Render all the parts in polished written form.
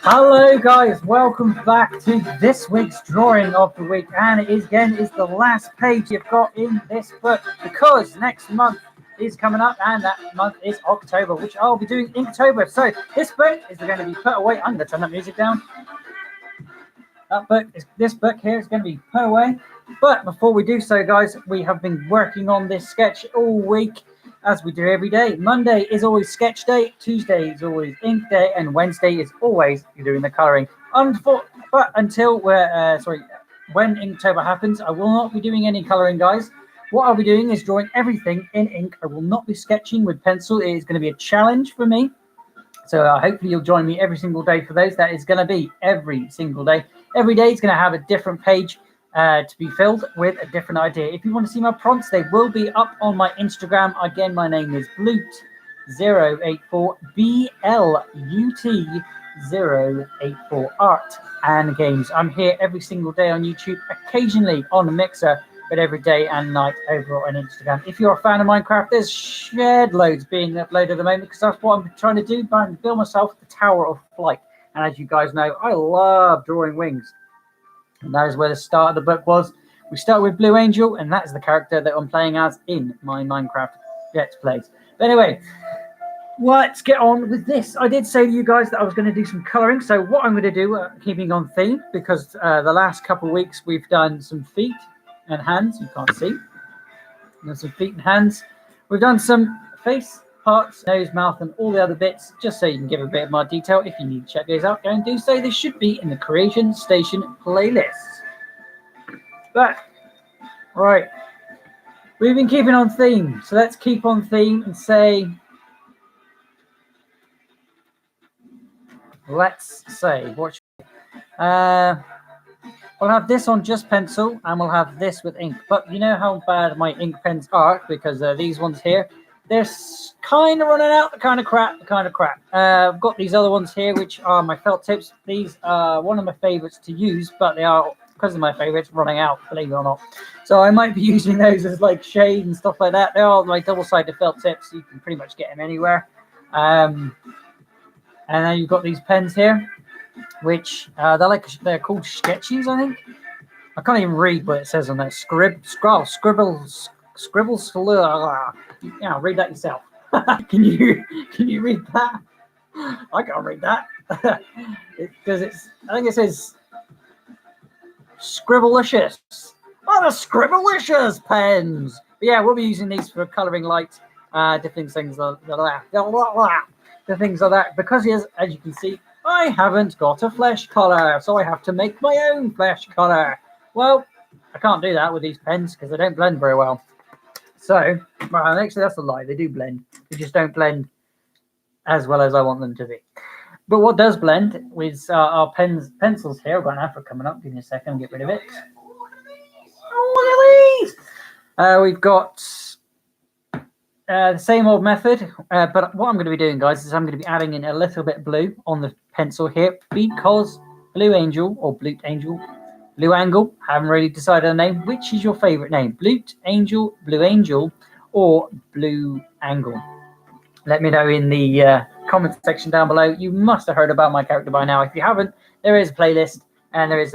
Hello guys, welcome back to this week's drawing of the week, and it is the last page you've got in this book, because next month is coming up, and that month is October, which I'll be doing Inktober. So this book is going to be put away. I'm going to turn that music down. This book here is going to be put away. But before we do so, guys, we have been working on this sketch all week, as we do every day. Monday is always sketch day, Tuesday is always ink day, and Wednesday is always doing the colouring. But until when Inktober happens, I will not be doing any colouring, guys. What I'll be doing is drawing everything in ink. I will not be sketching with pencil. It is going to be a challenge for me. So hopefully you'll join me every single day for those. That is going to be every single day. Every day is going to have a different page to be filled with a different idea. If you want to see my prompts, they will be up on my Instagram. Again, my name is Blut084, BLUT084 Art and Games. I'm here every single day on YouTube, occasionally on a Mixer, but every day and night over on Instagram. If you're a fan of Minecraft, there's shed loads being uploaded at the moment, because that's what I'm trying to do, build myself the Tower of Flight. And as you guys know, I love drawing wings. And that is where the start of the book was. We start with Blue Angel, and that's the character that I'm playing as in my Minecraft Let's Plays. But anyway, let's get on with this. I did say to you guys that I was going to do some colouring. So what I'm going to do, keeping on theme, because the last couple of weeks we've done some feet and hands. You can't see. There's some feet and hands. We've done some face parts, nose, mouth, and all the other bits, just so you can give a bit more detail. If you need to check those out, go and do so. They should be in the Creation Station playlist. But, right, we've been keeping on theme, so let's keep on theme and say, what should we'll have this on just pencil, and we'll have this with ink. But you know how bad my ink pens are, because these ones here, they're kind of running out, the kind of crap. I've got these other ones here, which are my felt tips. These are one of my favorites to use, but they are, because of my favorites, running out, believe it or not. So I might be using those as like shade and stuff like that. They are like double-sided felt tips. You can pretty much get them anywhere. And then you've got these pens here, which they're called sketches, I think. I can't even read what it says on there. Scribbles. Yeah, read that yourself. Can you read that? I can't read that because I think it says Scribblicious. Oh, the Scribblicious pens. But yeah, we'll be using these for colouring light, different things like that. The things like that, because as you can see, I haven't got a flesh colour, so I have to make my own flesh colour. Well, I can't do that with these pens because they don't blend very well. So, well, actually, that's a lie. They do blend. They just don't blend as well as I want them to be. But what does blend with our pencils here. I've got an advert coming up. Give me a second. I'll get rid of it. Oh, look at these! We've got the same old method. But what I'm going to be doing, guys, is I'm going to be adding in a little bit of blue on the pencil here, because Blue Angel or Blute Angel, Blue Angle, haven't really decided a name. Which is your favorite name? Blute Angel, Blue Angel, or Blue Angle? Let me know in the comment section down below. You must have heard about my character by now. If you haven't, there is a playlist, and there is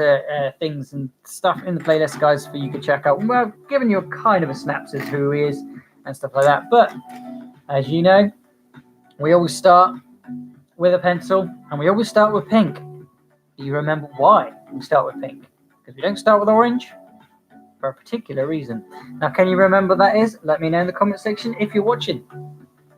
things and stuff in the playlist, guys, for you to check out. Well, giving you a kind of a synopsis of who he is and stuff like that. But as you know, we always start with a pencil, and we always start with pink. Do you remember why we start with pink? Because we don't start with orange for a particular reason. Now, can you remember that is? Let me know in the comment section if you're watching.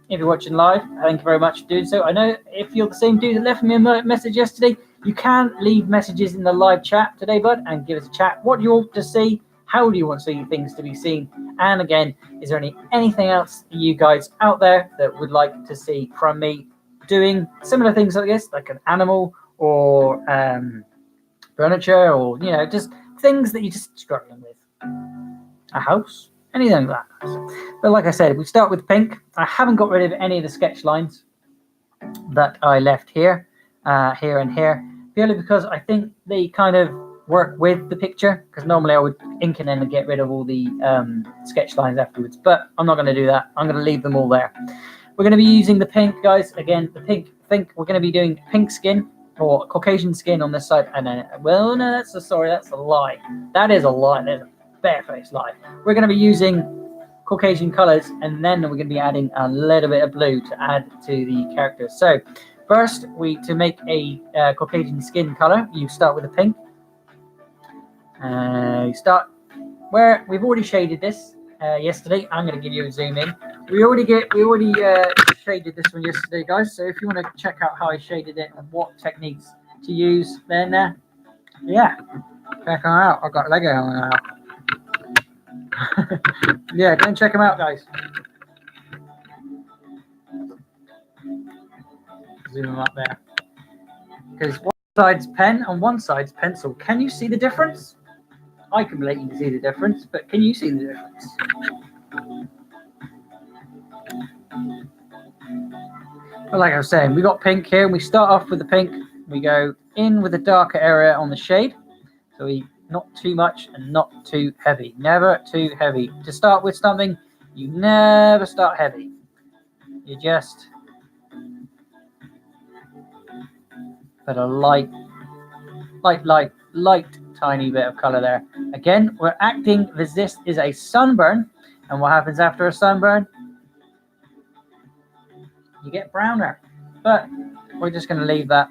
If you're watching live, thank you very much for doing so. I know if you're the same dude that left me a message yesterday, You can leave messages in the live chat today, bud, and give us a chat. What do you want to see? How do you want to see things to be seen? And again, is there anything else you guys out there that would like to see from me doing similar things like this, like an animal or furniture, or just things that you're just struggling with? A house, anything like that. But like I said, we start with pink. I haven't got rid of any of the sketch lines that I left here, here and here, purely because I think they kind of work with the picture, because normally I would ink and then get rid of all the sketch lines afterwards, but I'm not going to do that. I'm going to leave them all there. We're going to be using the pink, guys. Again, the pink. We're going to be doing pink skin or Caucasian skin on this side, and then, well, no, that's a lie. That is a lie. There's a barefaced lie. We're going to be using Caucasian colors, and then we're going to be adding a little bit of blue to add to the characters. So first, to make a Caucasian skin color, you start with the pink. You start where we've already shaded this yesterday. I'm going to give you a zoom in. We already shaded this one yesterday, guys. So if you want to check out how I shaded it and what techniques to use, then yeah, check them out. I've got Lego on now. Yeah, go and check them out, guys. Zoom them up there, because one side's pen and one side's pencil. Can you see the difference? I can blatantly see the difference, but can you see the difference? Well, like I was saying, we got pink here, and we start off with the pink. We go in with a darker area on the shade, so we not too much and not too heavy. Never too heavy. To start with something, you never start heavy. You just put a light, tiny bit of color there. Again, we're acting as this is a sunburn, and what happens after a sunburn? You get browner. But we're just going to leave that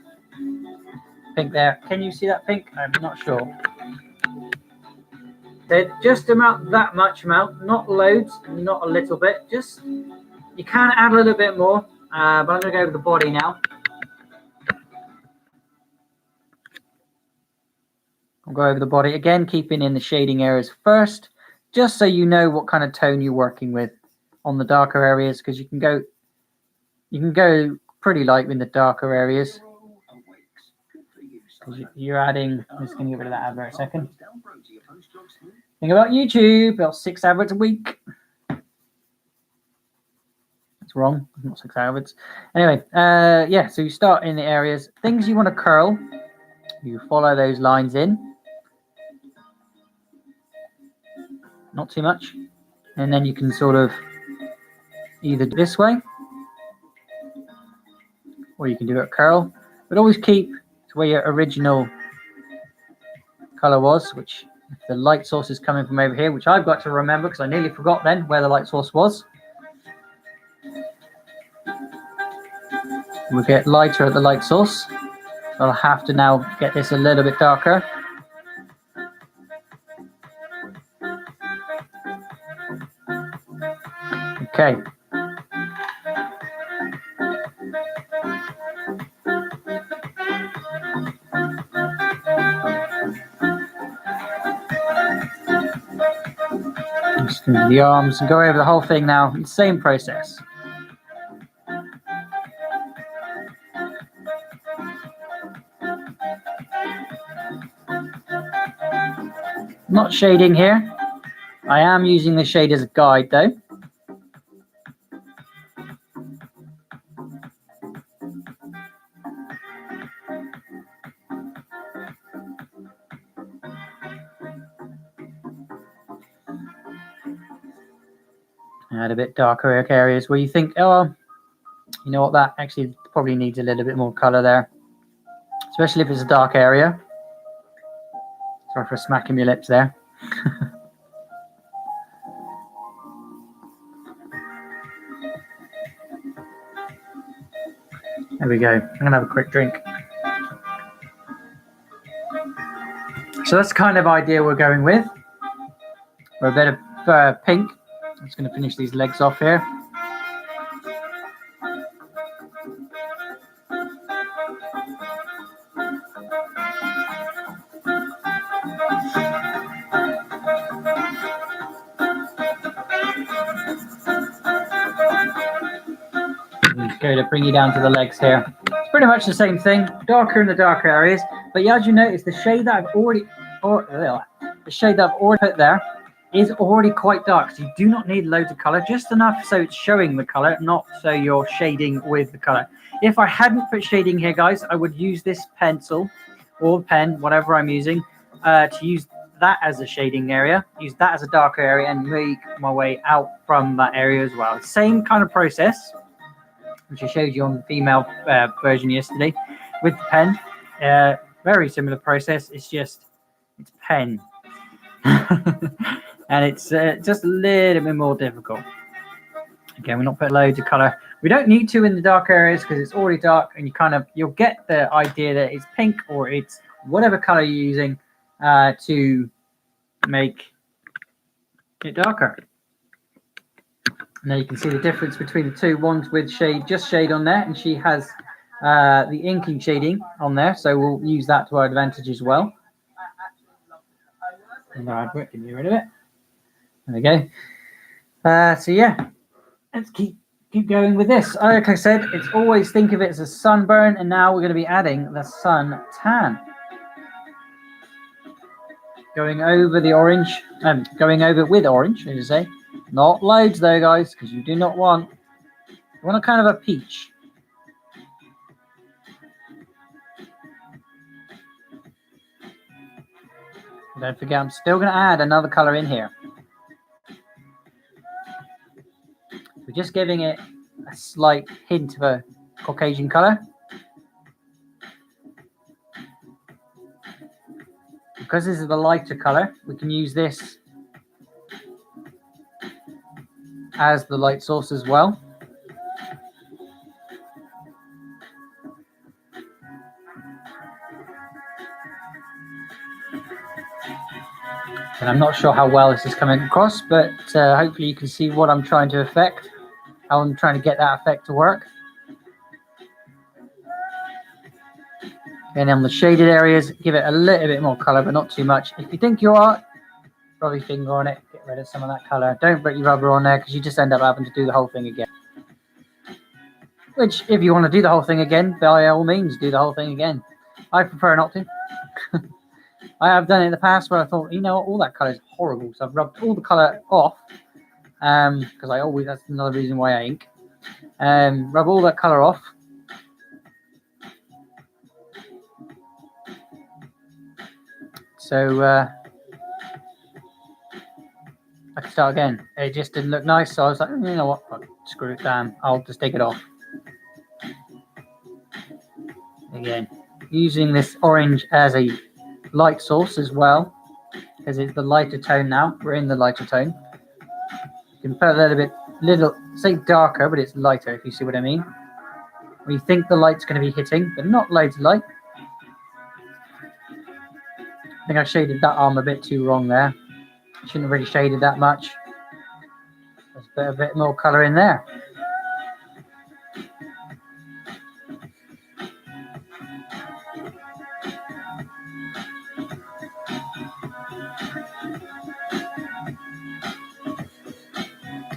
pink there. Can you see that pink? I'm not sure. They're just about that much amount, not loads, not a little bit. Just, you can add a little bit more, but I'm going to go with the body now. I'll go over the body again, keeping in the shading areas first, just so you know what kind of tone you're working with on the darker areas, because you can go pretty light in the darker areas. You're adding. I'm just going to get rid of that advert a second. Think about YouTube. About 6 adverts a week. That's wrong. Not 6 adverts. Anyway, yeah. So you start in the areas, things you want to curl. You follow those lines in. Not too much, and then you can sort of either this way, or you can do it curl, but always keep to where your original color was, which if the light source is coming from over here, which I've got to remember because I nearly forgot then where the light source was. We'll get lighter at the light source. I'll have to now get this a little bit darker. Okay. Just do the arms and go over the whole thing now. Same process. Not shading here. I am using the shade as a guide though. Add a bit darker areas where you think, oh, you know what, that actually probably needs a little bit more color there, especially if it's a dark area. Sorry for smacking your lips there. There we go. I'm gonna have a quick drink. So that's the kind of idea we're going with. We're a bit of pink. I'm just going to finish these legs off here. Go to bring you down to the legs here. It's pretty much the same thing, darker in the darker areas. But yeah, as you notice, the shade that I've already put there is already quite dark. So you do not need loads of color, just enough so it's showing the color, not so you're shading with the color. If I hadn't put shading here, guys, I would use this pencil or pen, whatever I'm using, to use that as a shading area, use that as a darker area, and make my way out from that area as well. Same kind of process, which I showed you on the female version yesterday with the pen. Very similar process. It's pen. And it's just a little bit more difficult. Again, we're not putting loads of color. We don't need to in the dark areas because it's already dark, and you'll get the idea that it's pink or it's whatever color you're using to make it darker. Now you can see the difference between the two. Ones with just shade on there, and she has the inking shading on there, so we'll use that to our advantage as well. No, I've get rid of it. There we go. So yeah, let's keep going with this. Like I said, it's always think of it as a sunburn, and now we're going to be adding the sun tan. Going over the orange, going over with orange, as you say. Not loads though, guys, because you do not want. You want a kind of a peach. Don't forget, I'm still going to add another color in here. We're just giving it a slight hint of a Caucasian color. Because this is the lighter color, we can use this as the light source as well. And I'm not sure how well this is coming across, but hopefully you can see what I'm trying to affect, how I'm trying to get that effect to work. And on the shaded areas, give it a little bit more color, but not too much. If you think you are, rub your finger on it, get rid of some of that color. Don't put your rubber on there because you just end up having to do the whole thing again. Which, if you want to do the whole thing again, by all means, do the whole thing again. I prefer not to. I have done it in the past where I thought, you know what, all that color is horrible. So I've rubbed all the color off, because that's another reason why I ink. Rub all that color off. So I can start again. It just didn't look nice, so I was like, you know what, screw it down. I'll just take it off. Again, using this orange as a light source as well, because it's the lighter tone now. We're in the lighter tone. You can put a little, say darker, but it's lighter, if you see what I mean. Where you think the light's going to be hitting, but not loads of light. I think I shaded that arm a bit too wrong there. Shouldn't have really shaded that much. Let's put a bit more colour in there.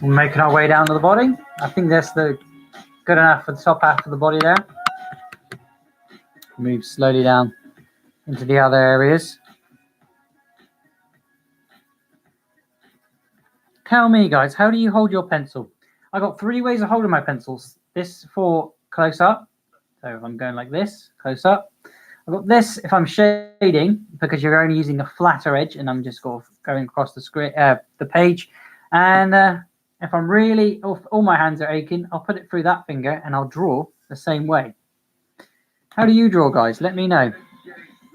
We're making our way down to the body. I think that's good enough for the top half of the body there. Move slowly down into the other areas. Tell me, guys, how do you hold your pencil? I've got 3 ways of holding my pencils. This for close up. So if I'm going like this, close up. I've got this if I'm shading, because you're only using a flatter edge, and I'm just going across the screen, the page. And if I'm really, all my hands are aching, I'll put it through that finger and I'll draw the same way. How do you draw, guys? Let me know.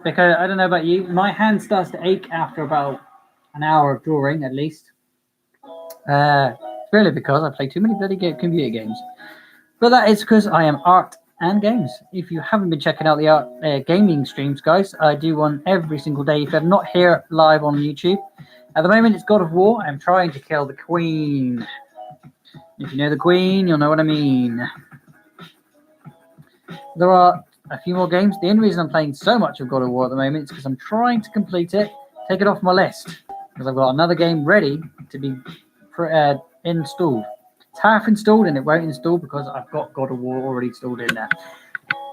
Because I don't know about you, my hand starts to ache after about an hour of drawing at least. Really because I play too many bloody computer games. But that is because I am art and games. If you haven't been checking out the art gaming streams, guys, I do one every single day. If I'm not here live on YouTube, at the moment it's God of War. I'm trying to kill the Queen. If you know the Queen, you'll know what I mean. There are a few more games. The only reason I'm playing so much of God of War at the moment is because I'm trying to complete it, take it off my list, because I've got another game ready to be installed. It's half installed and it won't install because I've got God of War already installed in there.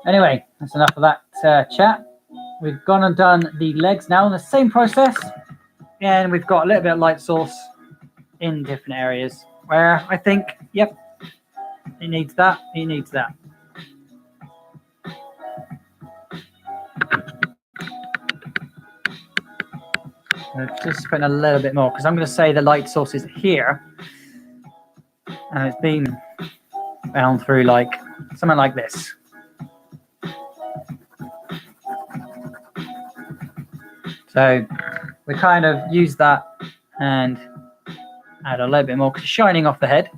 Anyway, that's enough of that chat. We've gone and done the legs now in the same process, and we've got a little bit of light source in different areas where I think, yep, it needs that, it needs that. I've just spent a little bit more because I'm going to say the light source is here, and it's been bound through like something like this. So we kind of use that and add a little bit more because it's shining off the head.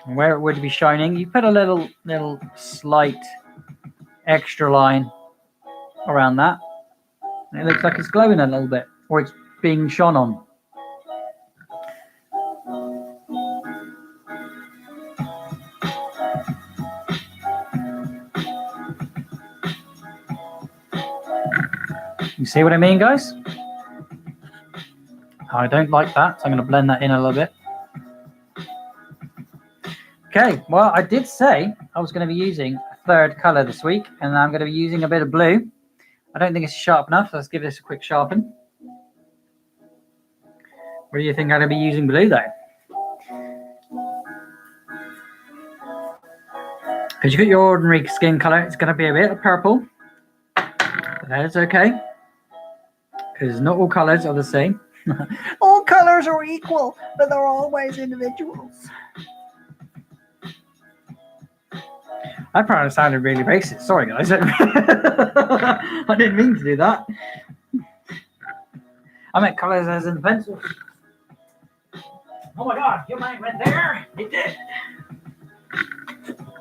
And where it would be shining, you put a little slight extra line around that. And it looks like it's glowing a little bit, or it's being shone on. You see what I mean, guys? I don't like that, so I'm going to blend that in a little bit. Okay, well, I did say I was going to be using a third color this week, and I'm going to be using a bit of blue. I don't think it's sharp enough, so let's give this a quick sharpen. Where do you think I'm going to be using blue, though? Because you've got your ordinary skin color, it's going to be a bit of purple. But that is okay, because not all colors are the same. All colors are equal, but they're always individuals. I probably sounded really racist. Sorry, guys. I didn't mean to do that. I meant colors as in the pencils. Oh my God, your mind went there. It did.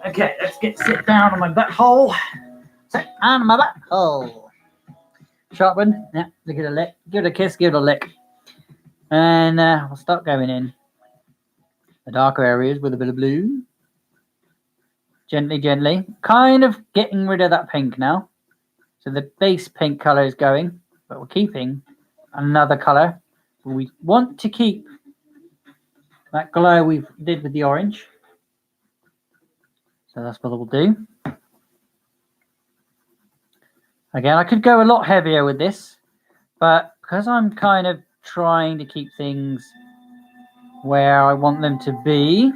Okay, let's sit down on my butthole. Sit on my butthole. Sharpen. Yeah, give it a lick. Give it a kiss. Give it a lick. And we'll start going in the darker areas with a bit of blue. Gently, gently. Kind of getting rid of that pink now. So the base pink color is going, but we're keeping another color. We want to keep that glow we did with the orange. So that's what we'll do. Again, I could go a lot heavier with this, but because I'm kind of trying to keep things where I want them to be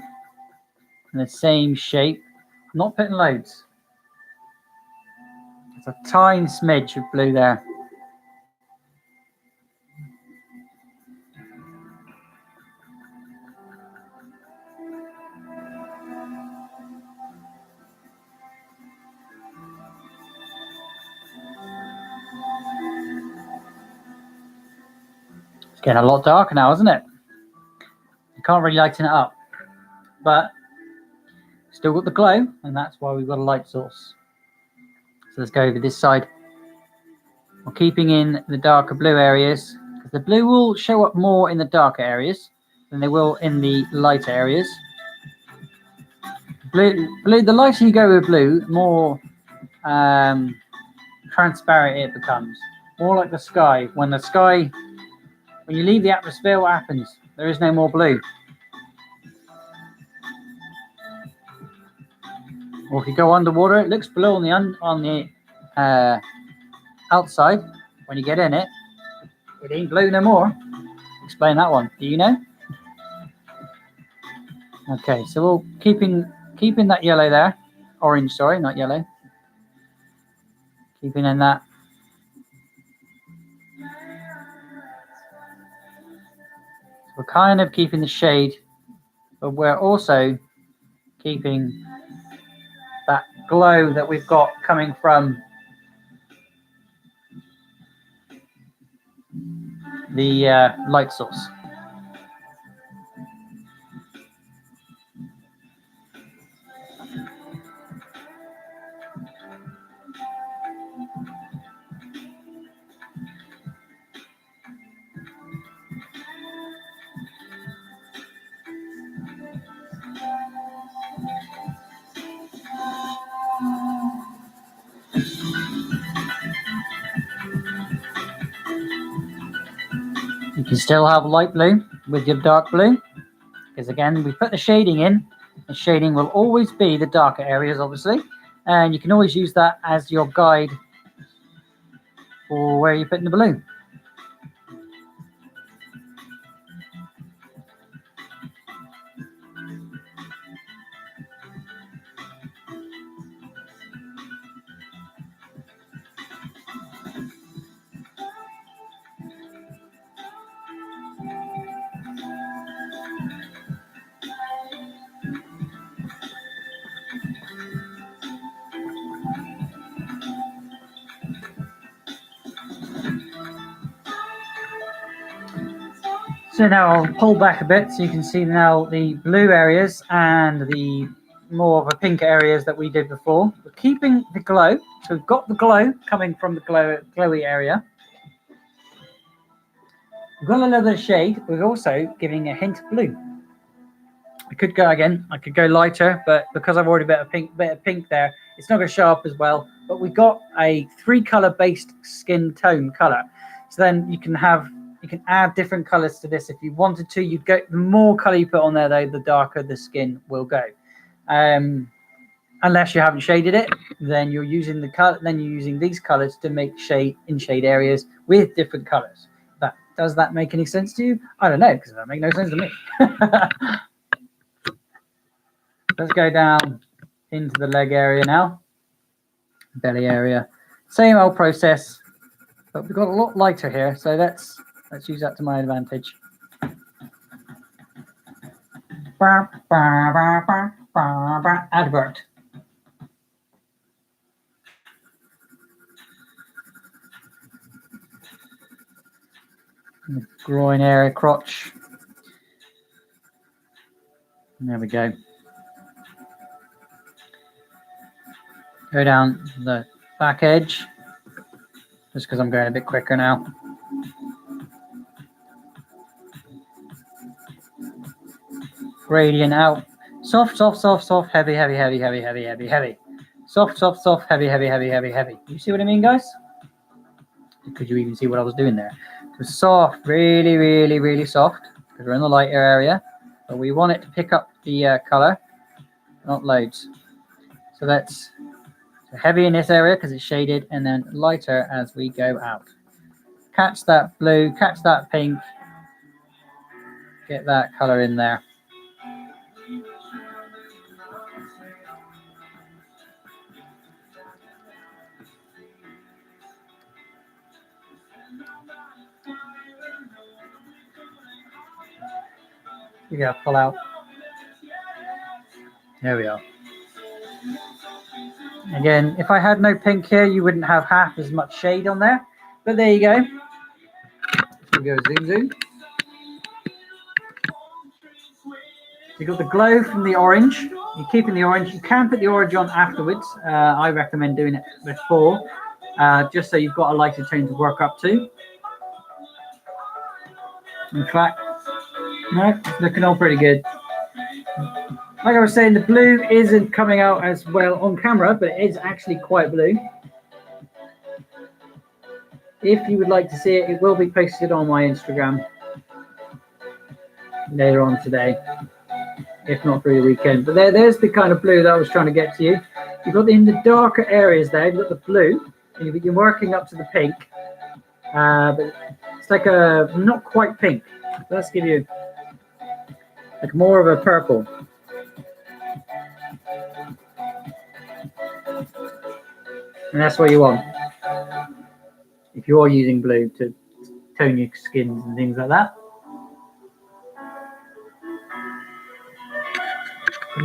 in the same shape, I'm not putting loads. It's a tiny smidge of blue there. It's getting a lot darker now, isn't it? You can't really lighten it up, but still got the glow, and that's why we've got a light source. So let's go over this side. We're keeping in the darker blue areas, because the blue will show up more in the darker areas than they will in the lighter areas. Blue, the lighter you go with blue, more transparent it becomes. More like the sky. When you leave the atmosphere, what happens? There is no more blue. Or if you go underwater, it looks blue on the outside. When you get in it, it ain't blue no more. Explain that one. Do you know? Okay, so we'll keeping that yellow there. Orange, sorry, not yellow. Keeping in that. So we're kind of keeping the shade, but we're also keeping that glow that we've got coming from the light source. You can still have light blue with your dark blue, because again, we put the shading in. The shading will always be the darker areas, obviously, and you can always use that as your guide for where you're putting the blue. So now I'll pull back a bit so you can see now the blue areas and the more of a pink areas that we did before. We're keeping the glow, so we've got the glow coming from the glowy area. We've got another shade. We're also giving a hint of blue. I could go again. I could go lighter, but because I've already bit of pink there, it's not going to show up as well. But we've got a 3-color based skin tone color. So then you can add different colors to this if you wanted to. You'd go, the more color you put on there, though, the darker the skin will go. Unless you haven't shaded it, then you're using the color. Then you're using these colors to make shade areas with different colors. Does that make any sense to you? I don't know, because that makes no sense to me. Let's go down into the leg area now, belly area. Same old process, but we've got a lot lighter here, so let's use that to my advantage. Advert. The groin area, crotch. There we go. Go down the back edge, just because I'm going a bit quicker now. Gradient out. Soft, soft, soft, soft, heavy, heavy, heavy, heavy, heavy, heavy, heavy. Soft, soft, soft, heavy, heavy, heavy, heavy, heavy. You see what I mean, guys? Could you even see what I was doing there? It was soft, really, really, really soft, because we're in the lighter area, but we want it to pick up the color, not loads. So that's heavy in this area because it's shaded, and then lighter as we go out. Catch that blue, catch that pink, get that color in there. You gotta pull out. There we are. Again, if I had no pink here, you wouldn't have half as much shade on there. But there you go. We go zoom, zoom. You got the glow from the orange. You're keeping the orange. You can put the orange on afterwards. I recommend doing it before, just so you've got a lighter tone to work up to. In fact, no, it's looking all pretty good. Like I was saying, the blue isn't coming out as well on camera, but it is actually quite blue. If you would like to see it, it will be posted on my Instagram later on today, if not through the weekend. But there's the kind of blue that I was trying to get to you. You've got in the darker areas there, you've got the blue, and you're working up to the pink. But it's like a not quite pink. So let's give you like more of a purple. And that's what you want if you're using blue to tone your skins and things like that.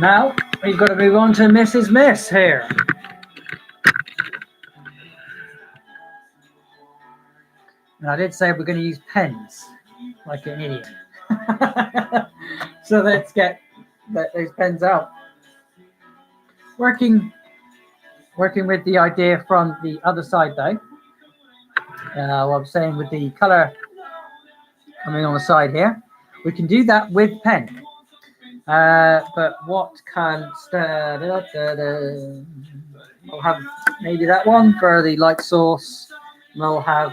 Now we've got to move on to Mrs. Miss here. And I did say we're going to use pens like an idiot. So let's get those pens out. Working with the idea from the other side though. What I'm saying with the color coming on the side here, we can do that with pen. But what can we'll have maybe that one for the light source. We'll have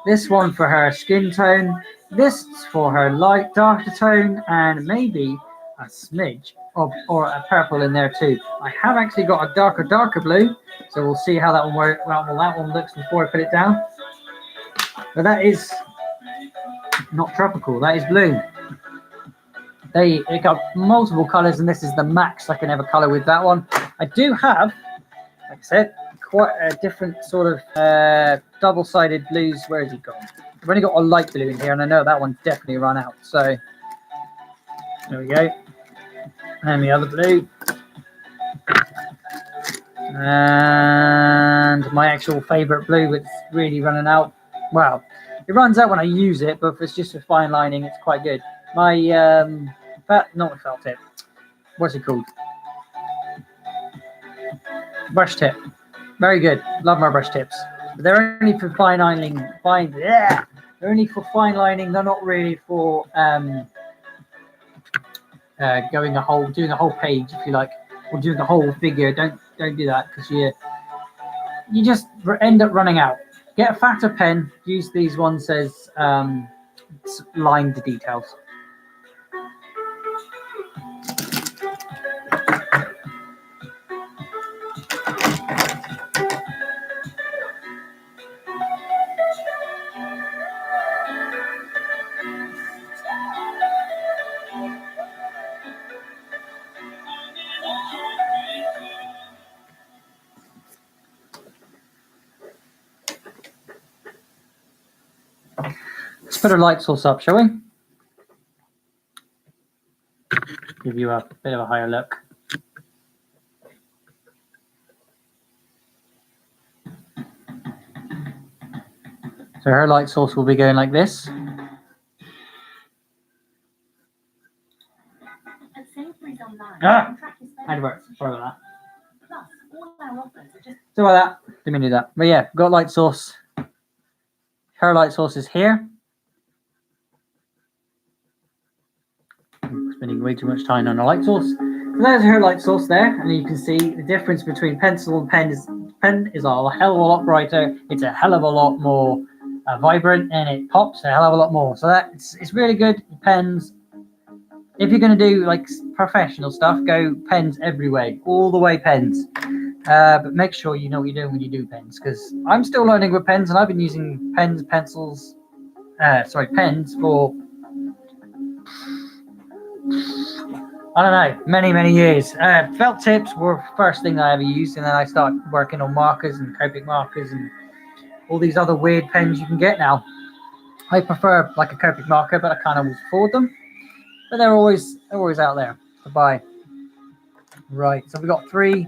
this one for her skin tone, This is for her light darker tone and maybe a smidge of or a purple in there too. I have actually got a darker blue, so we'll see how that one works. Well, that one looks before I put it down. But that is not tropical. That is blue. It got multiple colours, and this is the max I can ever colour with that one. I do have, like I said, quite a different sort of double-sided blues. Where has he gone? I've only got a light blue in here, and I know that one definitely run out. So there we go. And the other blue. And my actual favourite blue, it's really running out. Well, it runs out when I use it, but if it's just for fine lining, it's quite good. My not felt tip. What's it called? Brush tip. Very good. Love my brush tips. But they're only for fine lining. They're only for fine lining. They're not really for doing a whole page, if you like, or doing a whole figure. Don't do that, because you just end up running out. Get a fatter pen. Use these ones as line the details. Let's put a light source up, shall we? Give you a bit of a higher look. So her light source will be going like this. Had to work. Sorry about that. So like that. Didn't mean to do that. But yeah, got light source. Her light source is here. I'm spending way too much time on a light source. So there's her light source there, and you can see the difference between pencil and pen is a hell of a lot brighter. It's a hell of a lot more vibrant, and it pops a hell of a lot more. So it's really good. Pens. If you're going to do like professional stuff, go pens every way, all the way pens. But make sure you know what you're doing when you do pens, because I'm still learning with pens, and I've been using pens for, I don't know, many years. Felt tips were the first thing I ever used, and then I started working on markers and Copic markers and all these other weird pens you can get now. I prefer like a Copic marker, but I can't always afford them. But they're always out there to buy. Right, so we've got 3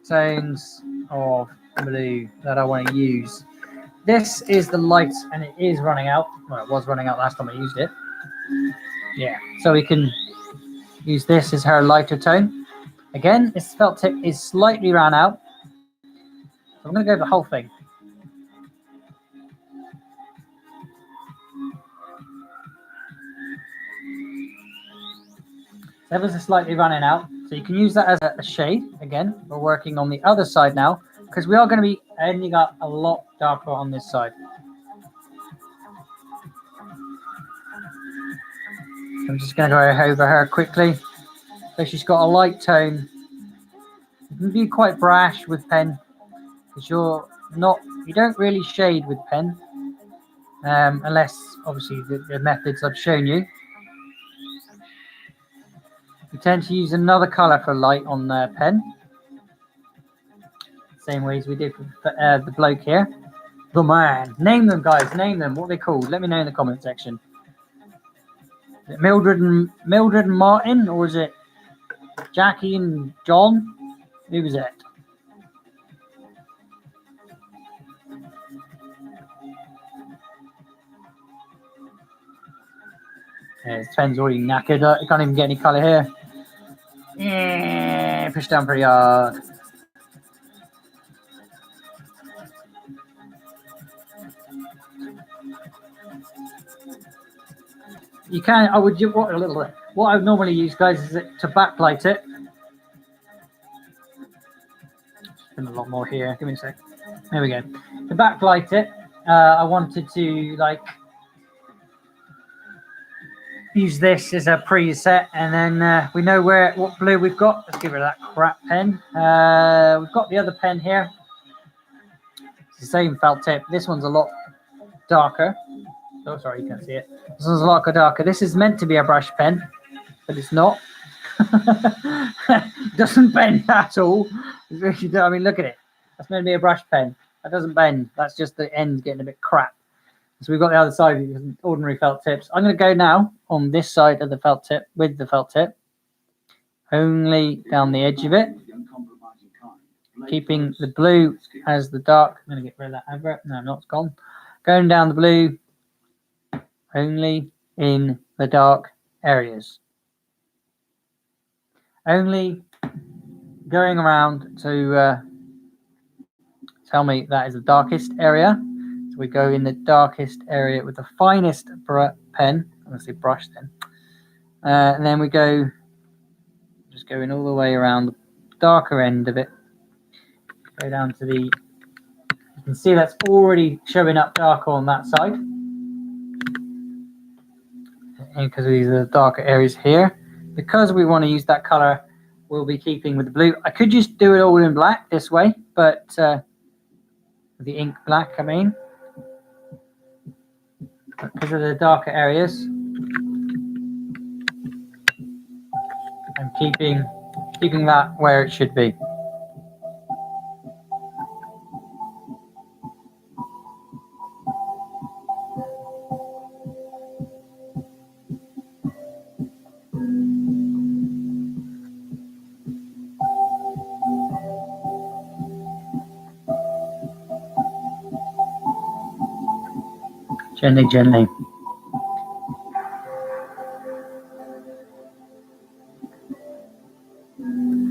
tones of blue that I want to use. This is the light, and it is running out. Well, it was running out last time I used it. Yeah, so we can use this as her lighter tone. Again, this felt tip is slightly ran out. So I'm going to go the whole thing. Ever so slightly running out, so you can use that as a shade. Again, we're working on the other side now, because we are going to be ending up a lot darker on this side. I'm just going to go over her quickly. So she's got a light tone. You can be quite brash with pen, because you don't really shade with pen, unless obviously the methods I've shown you. We tend to use another colour for light on the pen. Same way as we did for the bloke here. The man. Name them, guys. Name them. What are they called? Let me know in the comment section. Is it Mildred and Martin? Or is it Jackie and John? Who was it? Yeah, his pen's already knackered. I can't even get any colour here. Yeah, push down pretty hard. You can. I would. What I would normally use, guys, is to backlight it. Spin a lot more here. Give me a sec. There we go. To backlight it, I wanted to like use this as a preset, and then we know what blue we've got. Let's give her that crap pen. We've got the other pen here. It's the same felt tip. This one's a lot darker. Oh, sorry, you can't see it. This one's a lot darker. This is meant to be a brush pen, but it's not. Doesn't bend at all. I mean, look at it. That's meant to be a brush pen. That doesn't bend. That's just the end getting a bit crap. So we've got the other side with ordinary felt tips. I'm going to go now on this side of the felt tip with the felt tip, only down the edge of it, keeping the blue as the dark. I'm going to get rid of that advert. No, not, it's gone. Going down the blue, only in the dark areas. Only going around to tell me that is the darkest area. So we go in the darkest area with the finest pen. I'm going to say brush then. And then we go, just going all the way around the darker end of it. Go down to the, you can see that's already showing up darker on that side. And because these are the darker areas here. Because we want to use that color, we'll be keeping with the blue. I could just do it all in black this way, but the ink black, I mean. But because of the darker areas, I'm keeping that where it should be. Gently, gently.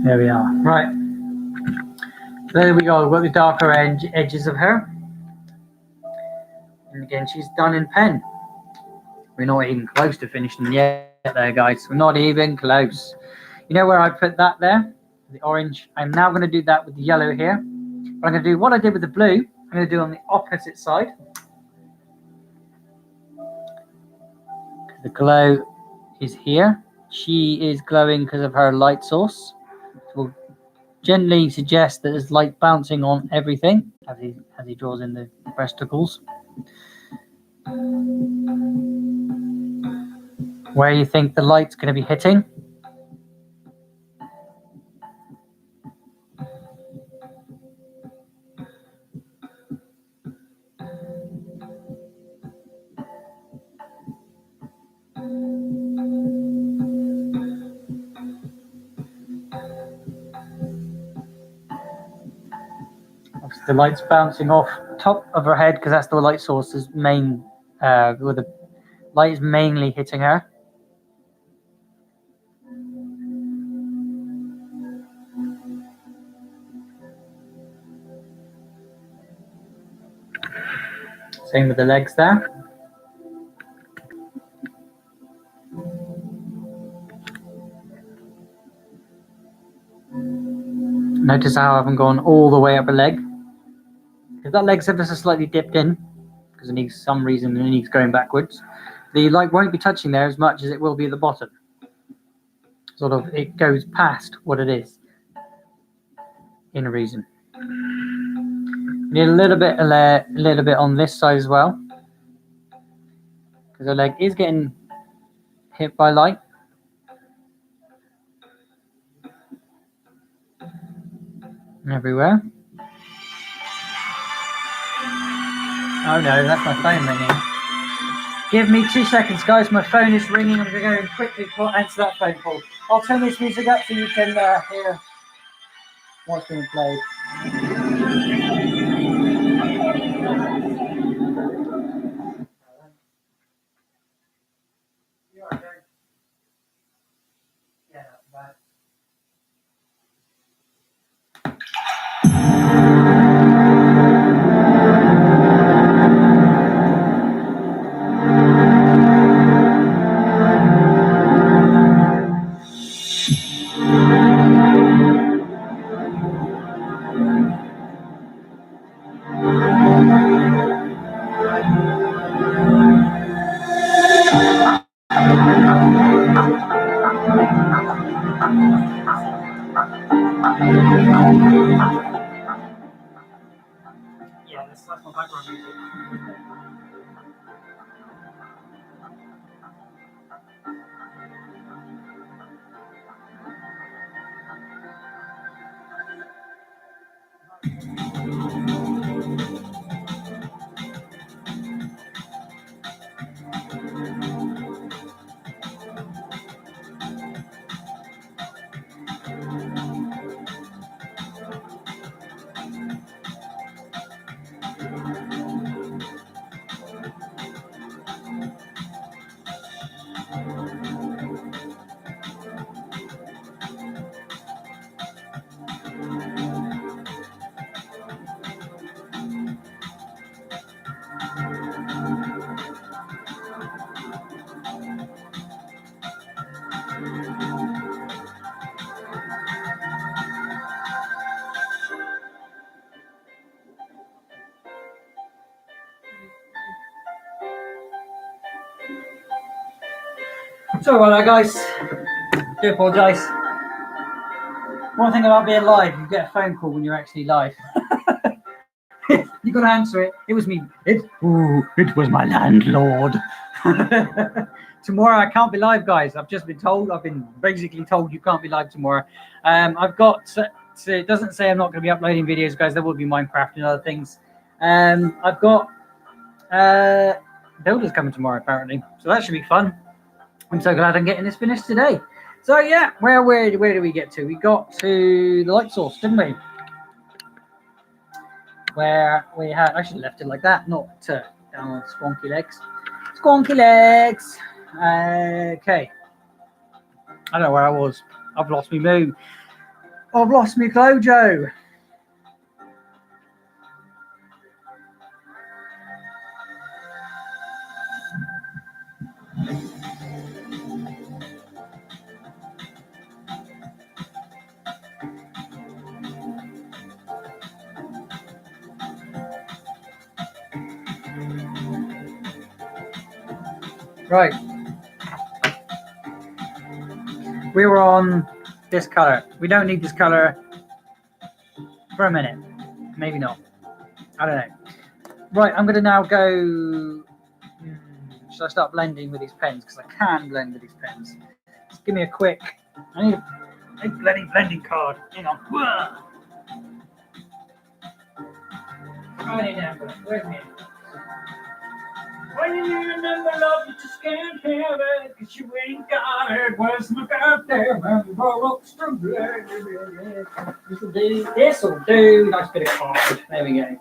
There we are. Right. There we go. We've got the darker edges of her. And again, she's done in pen. We're not even close to finishing yet there, guys. We're not even close. You know where I put that there? The orange. I'm now going to do that with the yellow here. But I'm going to do what I did with the blue. I'm going to do on the opposite side. The glow is here. She is glowing because of her light source. So we'll gently suggest that there's light bouncing on everything as he draws in the breasticles. Where you think the light's going to be hitting. The light's bouncing off top of her head because that's the light source's main, where the light is mainly hitting her. Same with the legs there. Notice how I haven't gone all the way up her leg. If that leg's ever so slightly dipped in, because it needs some reason it needs going backwards, the light won't be touching there as much as it will be at the bottom. Sort of, it goes past what it is in a reason. Need a little bit on this side as well, because the leg is getting hit by light. Everywhere. Oh no, that's my phone ringing. Give me 2 seconds, guys. My phone is ringing. I'm going to go and quickly answer that phone call. I'll turn this music up so you can hear what's being played. Yeah, that's bad. Yeah, that's my background music. Sorry about that, guys. Do apologise. One thing about being live, you get a phone call when you're actually live. You got to answer it. It was me. It was my landlord. Tomorrow I can't be live, guys. I've just been told. I've been basically told you can't be live tomorrow. I've got. So it doesn't say I'm not going to be uploading videos, guys. There will be Minecraft and other things. I've got builders coming tomorrow apparently, so that should be fun. I'm so glad I'm getting this finished today. So yeah, where do we get to? We got to the light source, didn't we? Where we had, I should have left it like that, not down on squonky legs. Squonky legs. Okay. I don't know where I was. I've lost me moo. I've lost me Clojo. Right. We were on this color. We don't need this color for a minute. Maybe not. I don't know. Right, I'm going to now go... Should I start blending with these pens? Because I can blend with these pens. Just give me a quick... I need a bloody blending card. Hang on. I need that. Where's me? When you remember love, you just can't have it, because you ain't got it. Where's my out there, man? This'll do. This'll do. Nice bit of card. There we go.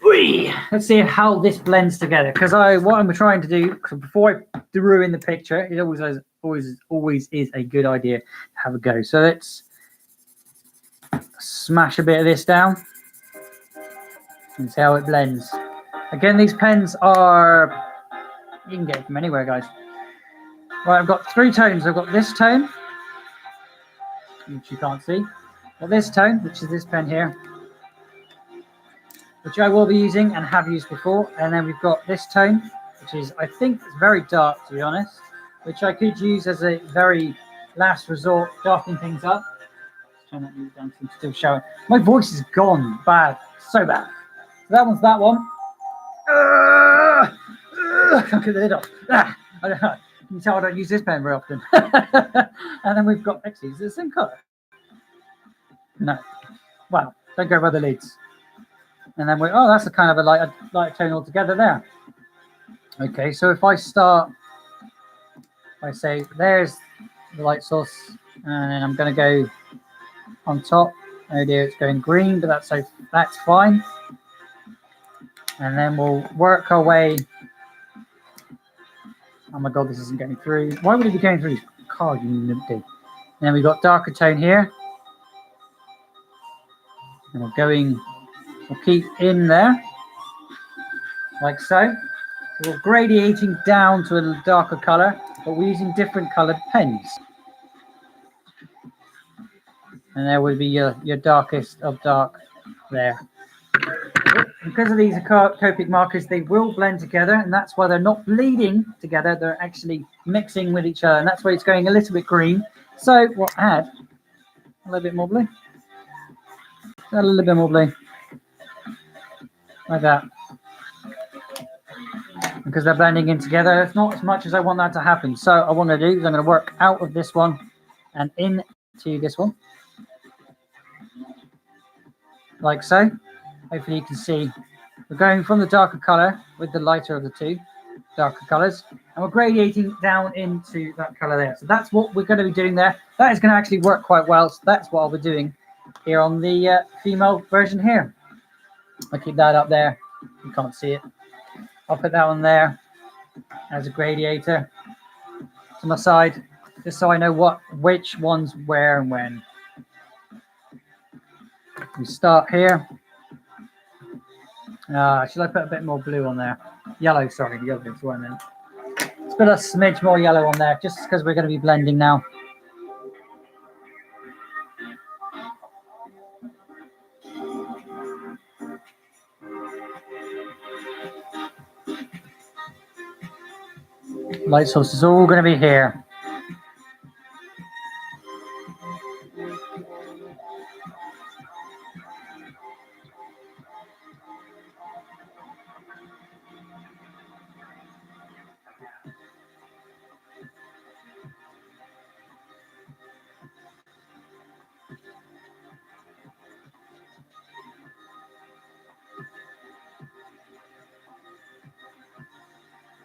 Whee! Let's see how this blends together. Because what I'm trying to do, before I ruin the picture, it always is a good idea to have a go. So let's smash a bit of this down and see how it blends. Again, these pens are, you can get it from anywhere, guys. Right, I've got 3 tones. I've got this tone, which you can't see. I've got this tone, which is this pen here, which I will be using and have used before. And then we've got this tone, which is, I think, it's very dark, to be honest, which I could use as a very last resort, darken things up. Let's turn that music down so I'm still showing. My voice is gone. Bad. So bad. So that one's that one. I can't get the lid off. I don't know. You can tell I don't use this pen very often. And then we've got, actually, is it the same colour? No. Well, don't go by the lids. And then oh, that's a kind of a light tone altogether there. Okay, so if I start, I say, there's the light source, and then I'm going to go on top. Oh dear, it's going green, but that's fine. And then we'll work our way. Oh my god, this isn't going through. Why would it be going through? Card, you numpty. And then we've got darker tone here. And we'll keep in there, like so. So we're gradiating down to a darker colour, but we're using different coloured pens. And there would be your darkest of dark there. because of these Copic markers, they will blend together, and that's why they're not bleeding together. They're actually mixing with each other, and that's why it's going a little bit green. So we'll add a little bit more blue. A little bit more blue. Like that. Because they're blending in together, it's not as much as I want that to happen. So what I'm going to do is I'm going to work out of this one and into this one. Like so. Hopefully you can see we're going from the darker color with the lighter of the two darker colors, and we're gradiating down into that color there. So that's what we're going to be doing there. That is going to actually work quite well. So that's what I'll be doing here on the female version here. I'll keep that up there. You can't see it. I'll put that one there as a gradiator to my side, just so I know which one's where and when. We start here. Should I put a bit more blue on there? Yellow, sorry, the other one then. Let's put a smidge more yellow on there, just because we're going to be blending now. Light source is all going to be here.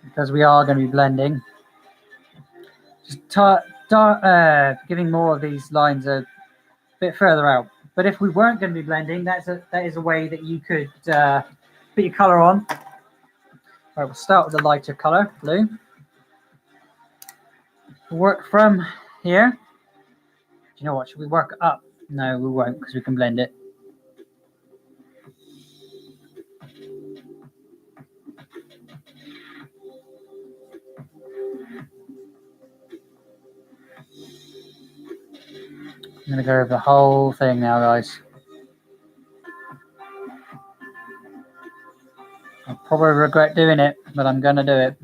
Because we are going to be blending. Just giving more of these lines a bit further out. But if we weren't going to be blending, that is a way that you could put your color on. All right, we'll start with the lighter color, blue. We'll work from here. Do you know what? Should we work up? No, we won't, because we can blend it. I'm going to go over the whole thing now, guys. I'll probably regret doing it, but I'm going to do it.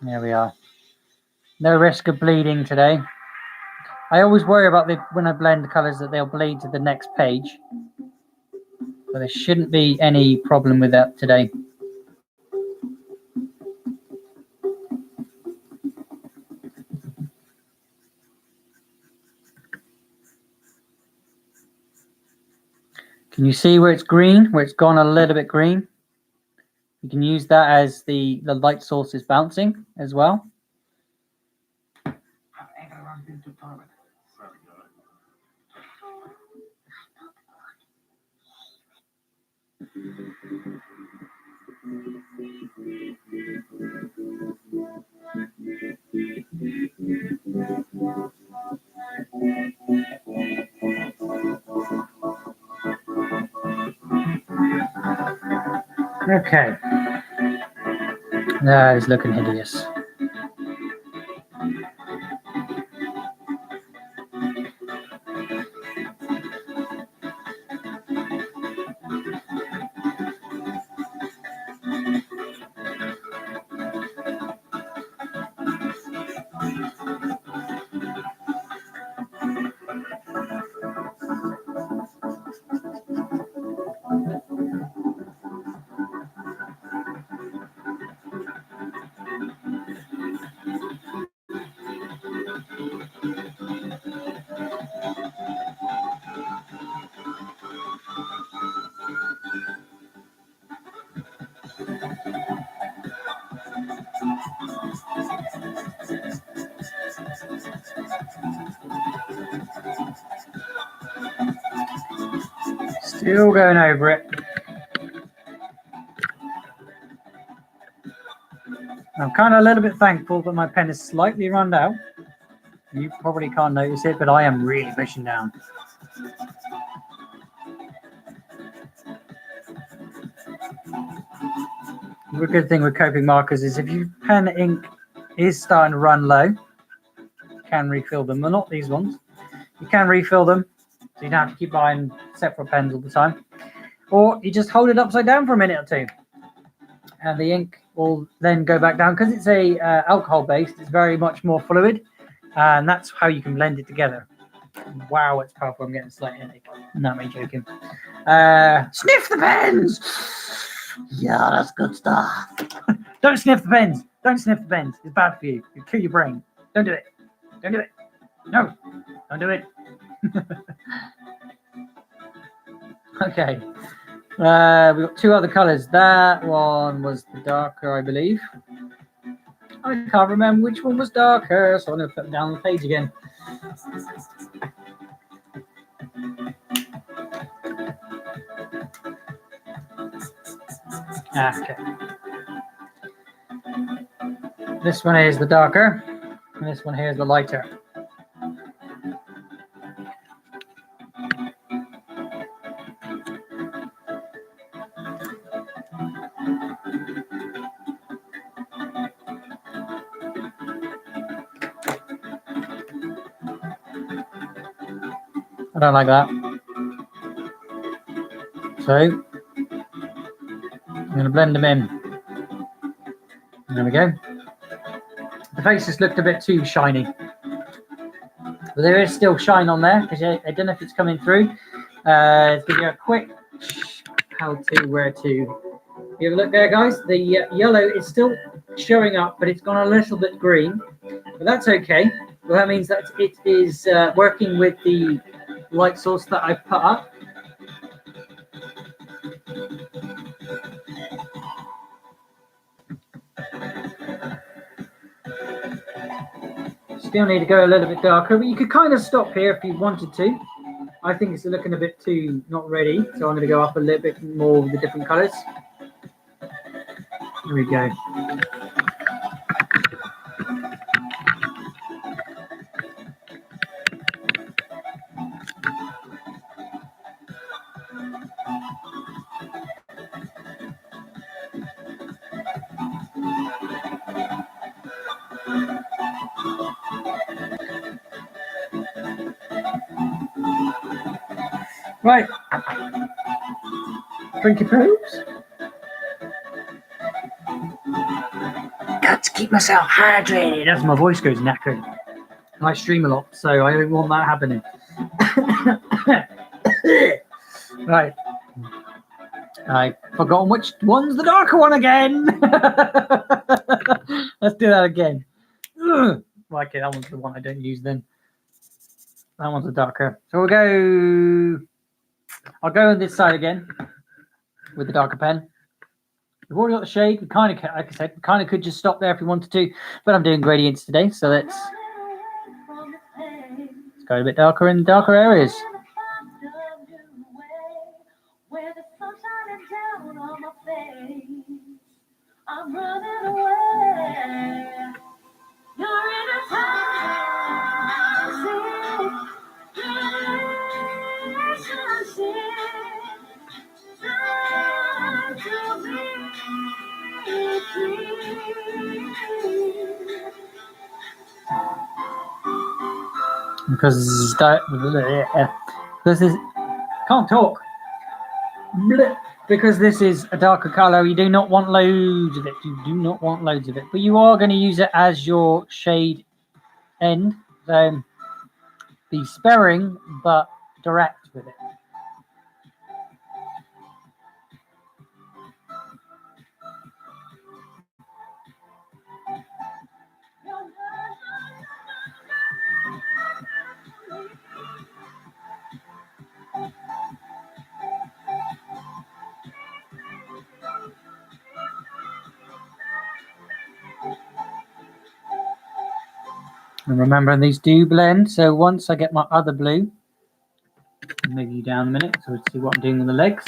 There we are. No risk of bleeding today. I always worry about when I blend the colors that they'll bleed to the next page. But there shouldn't be any problem with that today. Can you see where it's green, where it's gone a little bit green? You can use that as the light source is bouncing as well. Okay. That is looking hideous. Still going over it. I'm kind of a little bit thankful that my pen is slightly run out. You probably can't notice it, but I am really pushing down. The good thing with Copic markers is if you pen ink is starting to run low. You can refill them, but not these ones. You can refill them, so you don't have to keep buying separate pens all the time. Or you just hold it upside down for a minute or two, and the ink will then go back down. Because it's a alcohol based, it's very much more fluid, and that's how you can blend it together. Wow, it's powerful. I'm getting a slight headache. Not me joking. Sniff the pens. Yeah, that's good stuff. Don't sniff the pens. Don't sniff the pens. It's bad for you. It'll kill your brain. Don't do it. Don't do it. No, don't do it. Okay. We've got two other colours. That one was the darker, I believe. I can't remember which one was darker, so I'm going to put them down on the page again. Okay. This one is the darker, and this one here is the lighter. I don't like that. So I'm going to blend them in. There we go. The face just looked a bit too shiny, but there is still shine on there because I don't know if it's coming through. Let's give you a quick where to. You have a look there, guys. The yellow is still showing up, but it's gone a little bit green. But that's okay. Well, that means that it is working with the light source that I've put up. Still need to go a little bit darker, but you could kind of stop here if you wanted to. I think it's looking a bit too not ready, so I'm going to go up a little bit more with the different colours. Here we go. Right. Drink your poops. Got to keep myself hydrated as my voice goes knackered. I stream a lot, so I don't want that happening. Right. I've forgotten which one's the darker one again. Let's do that again. Ugh. Okay, that one's the one I don't use then. That one's the darker. So we'll go... I'll go on this side again with the darker pen. We've already got the shade. We kind of, like I said, we kind of could just stop there if we wanted to, but I'm doing gradients today, so let's go a bit darker in darker areas. I'm running away. You're in a because this is can't talk because this is a darker color. You do not want loads of it. You do not want loads of it, but you are going to use it as your shade end. So be sparing but direct with it. And remember, these do blend. So once I get my other blue, I'll move you down a minute so we see what I'm doing with the legs.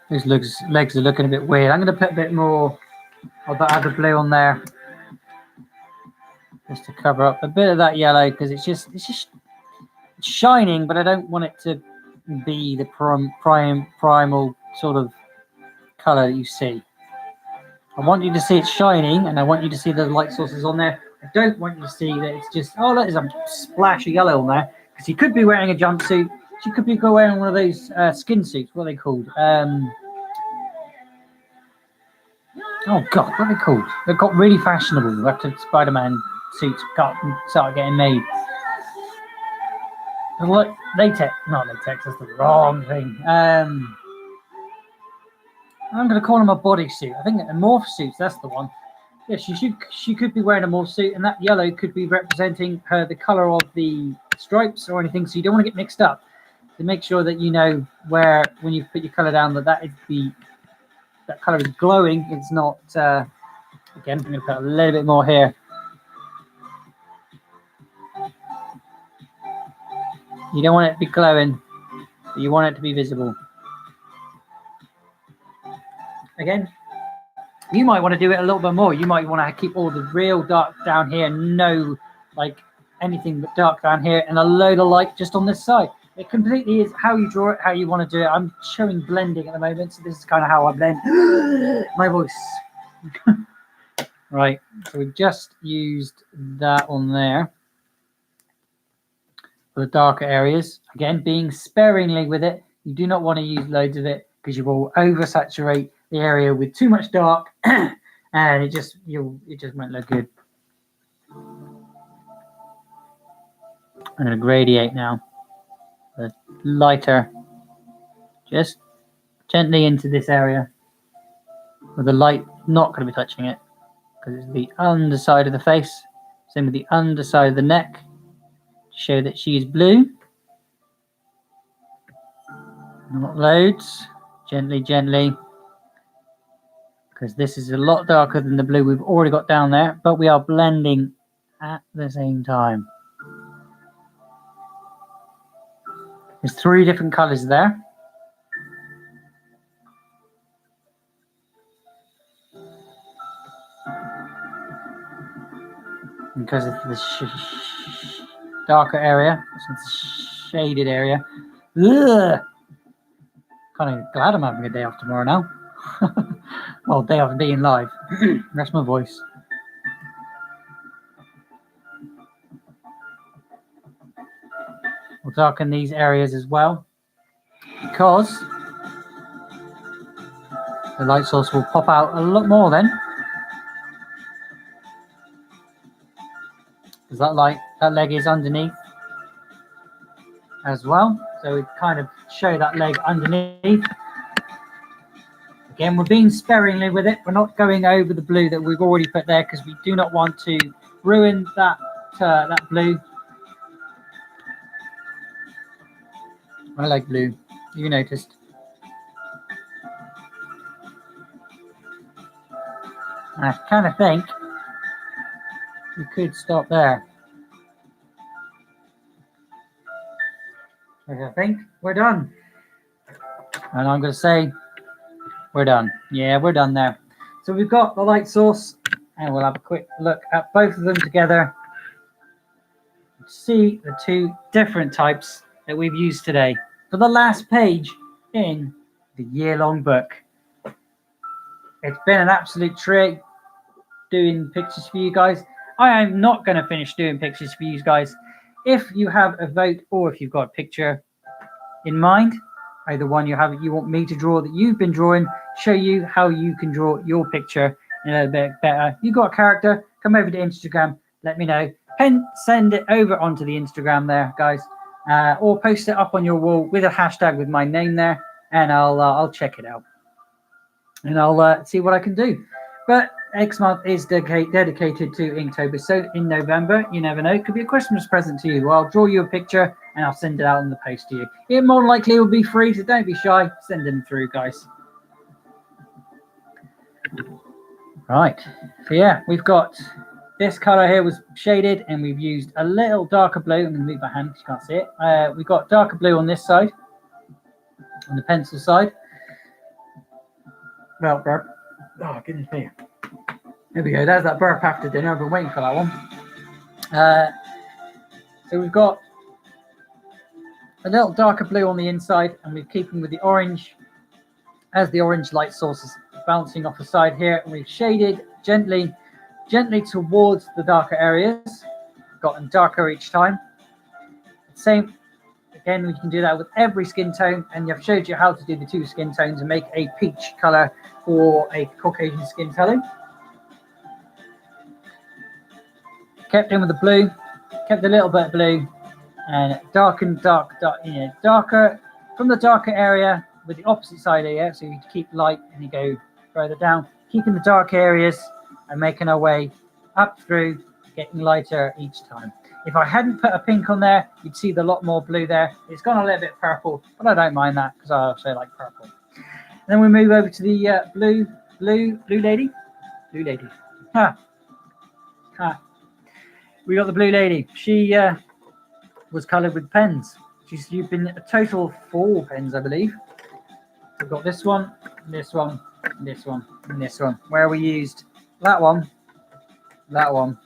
Those legs are looking a bit weird. I'm going to put a bit more of the other blue on there, just to cover up a bit of that yellow, because it's just shining, but I don't want it to be the primal sort of color that you see. I want you to see it shining, and I want you to see the light sources on there. I don't want you to see that it's just, oh, there's a splash of yellow on there, because he could be wearing a jumpsuit. She could be wearing one of those skin suits. What are they called? Oh God, what are they called? They've got really fashionable after Spider-Man suits started getting made. Look, latex, not latex. That's the wrong thing. I'm going to call them a bodysuit. I think a morph suits. That's the one. Yeah, she could be wearing a morph suit, and that yellow could be representing the color of the stripes or anything. So you don't want to get mixed up. To make sure that you know where, when you put your color down, that color is glowing. It's not. Again, I'm going to put a little bit more here. You don't want it to be glowing, but you want it to be visible. Again, you might want to do it a little bit more. You might want to keep all the real dark down here, no like anything but dark down here, and a load of light just on this side. It completely is how you draw it, how you want to do it. I'm showing blending at the moment, so this is kind of how I blend my voice. Right, so we just used that on there for the darker areas. Again, being sparingly with it. You do not want to use loads of it because you will oversaturate the area with too much dark, and it just won't look good. I'm going to gradiate now. The lighter, just gently into this area, with the light not going to be touching it because it's the underside of the face. Same with the underside of the neck to show that she's blue. Not loads, gently, because this is a lot darker than the blue we've already got down there, but we are blending at the same time. There's 3 different colors there. Because of the darker area, this is the shaded area. Ugh. Kind of glad I'm having a day off tomorrow now. Well, day off being live. That's my voice. We'll darken these areas as well, because the light source will pop out a lot more then. Because that leg is underneath as well. So we kind of show that leg underneath. Again, we're being sparingly with it. We're not going over the blue that we've already put there because we do not want to ruin that blue. I like blue. You noticed. I kind of think we could stop there. I think we're done. And I'm going to say we're done. Yeah, we're done there. So we've got the light source, and we'll have a quick look at both of them together. See the 2 different types that we've used today for the last page in the year-long book. It's been an absolute treat doing pictures for you guys. I am not going to finish doing pictures for you guys. If you have a vote, or if you've got a picture in mind, either one you want me to draw that you've been drawing, show you how you can draw your picture a little bit better. You got a character, come over to Instagram, let me know. Send it over onto the Instagram there, guys, or post it up on your wall with a hashtag with my name there, and I'll check it out, and I'll see what I can do. But next month is dedicated to Inktober, so in November, you never know, it could be a Christmas present to you. I'll draw you a picture and I'll send it out in the post to you. It more than likely will be free, so don't be shy. Send them through, guys. Right, so yeah, we've got this color here was shaded, and we've used a little darker blue. I'm going to move my hand because you can't see it. We've got darker blue on this side, on the pencil side. Well, burp. Oh, goodness me. There we go. There's that burp after dinner. I've been waiting for that one. So we've got a little darker blue on the inside, and we're keeping with the orange as the orange light sources bouncing off the side here, and we've shaded gently towards the darker areas, gotten darker each time. Same, again, we can do that with every skin tone, and I've showed you how to do the 2 skin tones and make a peach color for a Caucasian skin tone. Kept in with the blue, kept a little bit of blue, and darker from the darker area with the opposite side here. So you keep light and you go further down, keeping the dark areas and making our way up through, getting lighter each time. If I hadn't put a pink on there, you'd see the lot more blue there. It's gone a little bit purple, but I don't mind that because I also like purple. And then we move over to the blue lady. Ha. We got the blue lady. She was coloured with pens. She's used a total of 4 pens, I believe. We've got this one, this one, this one, and this one, where we used that one, and that one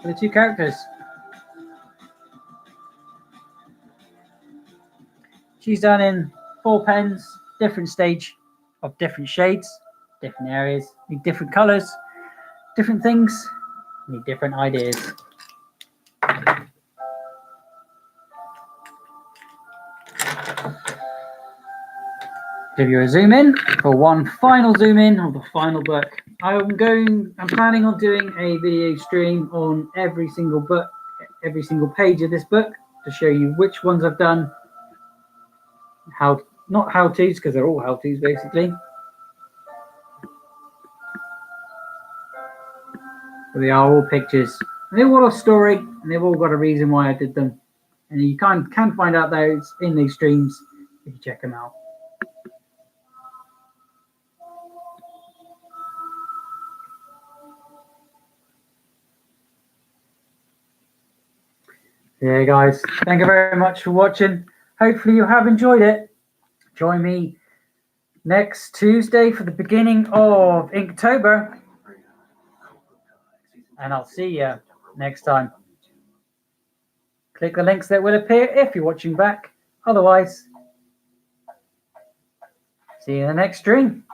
for the 2 characters. She's done in 4 pens, different stage of different shades, different areas, need different colours, different things, need different ideas. Give you a zoom in for one final zoom in of the final book. I'm planning on doing a video stream on every single book, every single page of this book to show you which ones I've done. Not how-tos, because they're all how-tos basically. But they are all pictures. And they've all got a story, and they've all got a reason why I did them. And you can find out those in these streams if you check them out. Yeah, guys, thank you very much for watching. Hopefully you have enjoyed it. Join me next Tuesday for the beginning of Inktober. And I'll see you next time. Click the links that will appear if you're watching back. Otherwise, see you in the next stream.